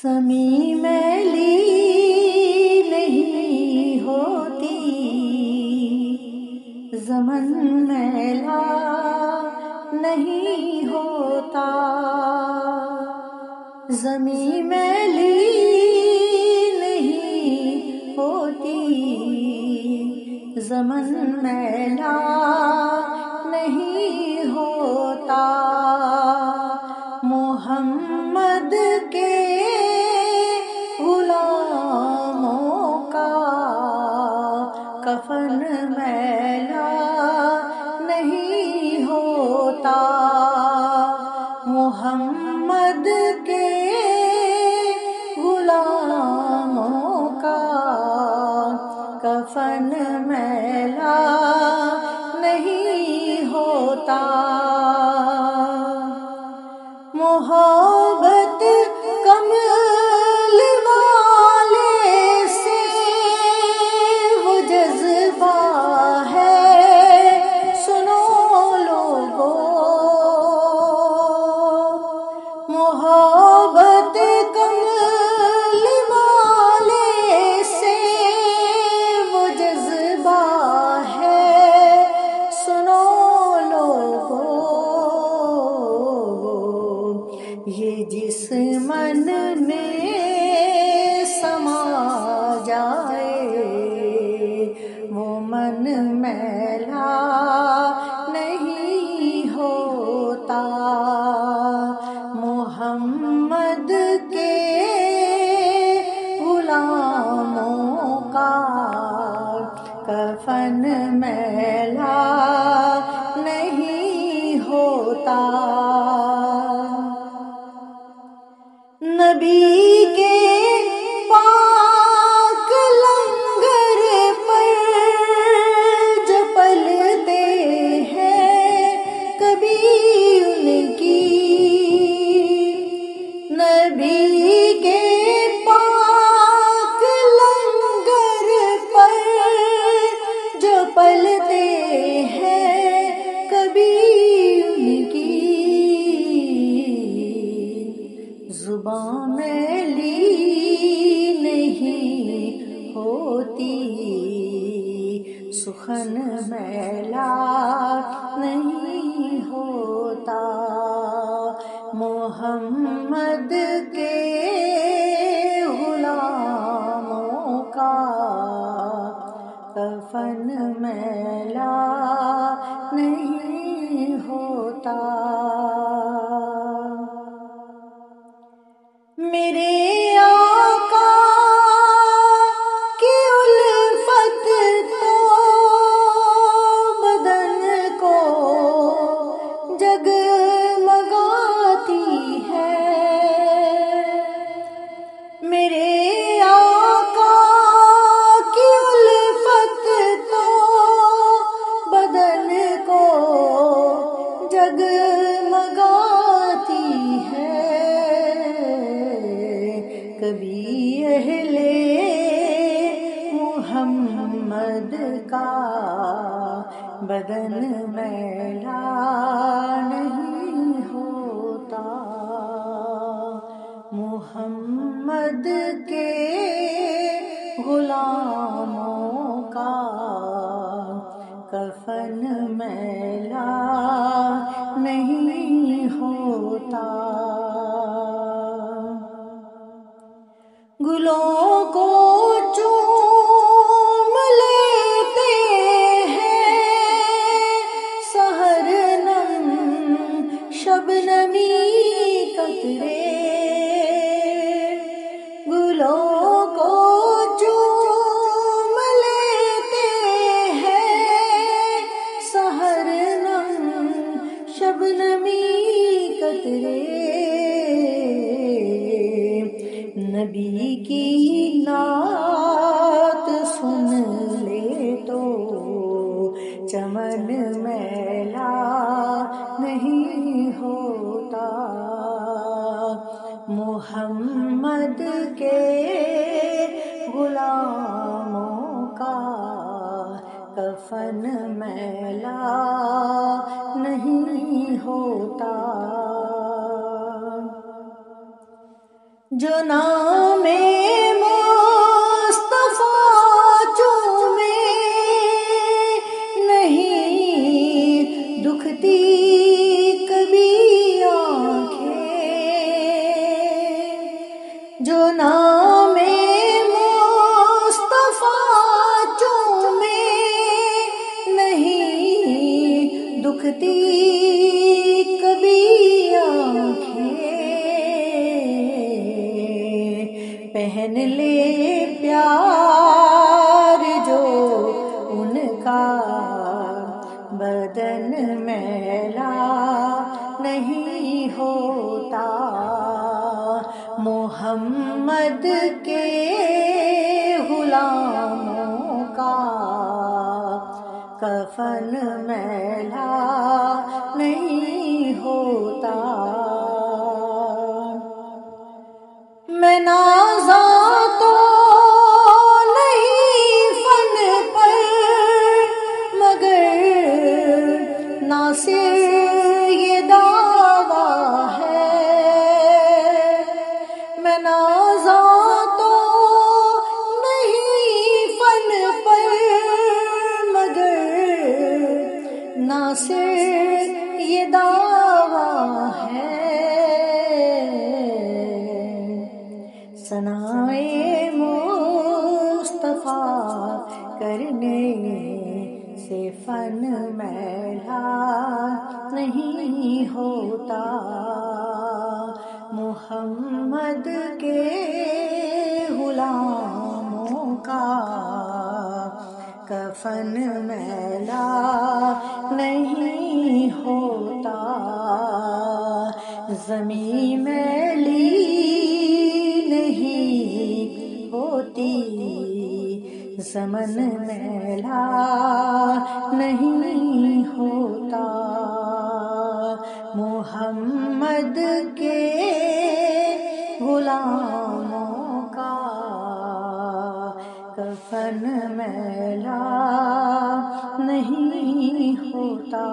سمی میلی نہیں ہوتی، زمن میلا نہیں ہوتا، زمیں میلی نہیں ہوتی، زمن میلا نہیں ہوتا، محمد کے غلاموں کا کفن میلا نہیں ہوتا، محمد کے غلاموں کا کفن میلا نہیں ہوتا، محبت کمل والے سے وہ جذبہ ہے، سنو لوگو، محبت کمل والے سے وہ جذبہ ہے، سنو لوگو، یہ جس من میں سما جائے وہ من میلا نہیں ہوتا، محمد کے غلاموں کا کفن میلا نہیں ہوتا، نبی کے پاک لنگر پر جو پلتے ہیں کبھی ان کی، نبی کے پاک لنگر پر جو پلتے ہیں کبھی ان کی، زبان میلی نہیں ہوتی، سخن میلا نہیں ہوتا، محمد کے غلاموں کا کفن میلا نہیں ہوتا، میرے آقا کی الفت تو بدن کو جگمگاتی ہے، میرے آقا کی الفت تو بدن کو جگمگاتی ہے، کبھی اہل محمد کا بدن میلا نہیں ہوتا، محمد کے غلاموں کا کفن میلا نہیں ہوتا، گلوں کو چوم لیتے ہیں سحر نم شبنمی قطرے، گلوں کو چوم لیتے ہیں سحر نم شبنمی قطرے، نبی کی نعت سن لے تو چمن میلا نہیں ہوتا، محمد کے غلاموں کا کفن میلا نہیں ہوتا، جو نام مصطفیٰ چومے نہیں دکھتی کبھی آنکھیں، جو نام مصطفیٰ چومے نہیں دکھتی کبھی آنکھیں، پہن لے پیار جو ان کا بدن میلا نہیں ہوتا، محمد کے غلاموں کا کفن میلا نہیں ہوتا۔ میں نازاں تو نہیں فن پر، مگر ناصر یہ دعویٰ ہے، میں نازاں تو نہیں فن پر، مگر ناصر یہ دعویٰ ہے، ثنائے مصطفیٰ کرنے سے فن میلا نہیں ہوتا، محمد کے غلاموں کا کفن میلا نہیں ہوتا، زمین میلی نہیں ہوتی، زمن میلا نہیں ہوتا، محمد کے غلاموں کا کفن میلا نہیں ہوتا۔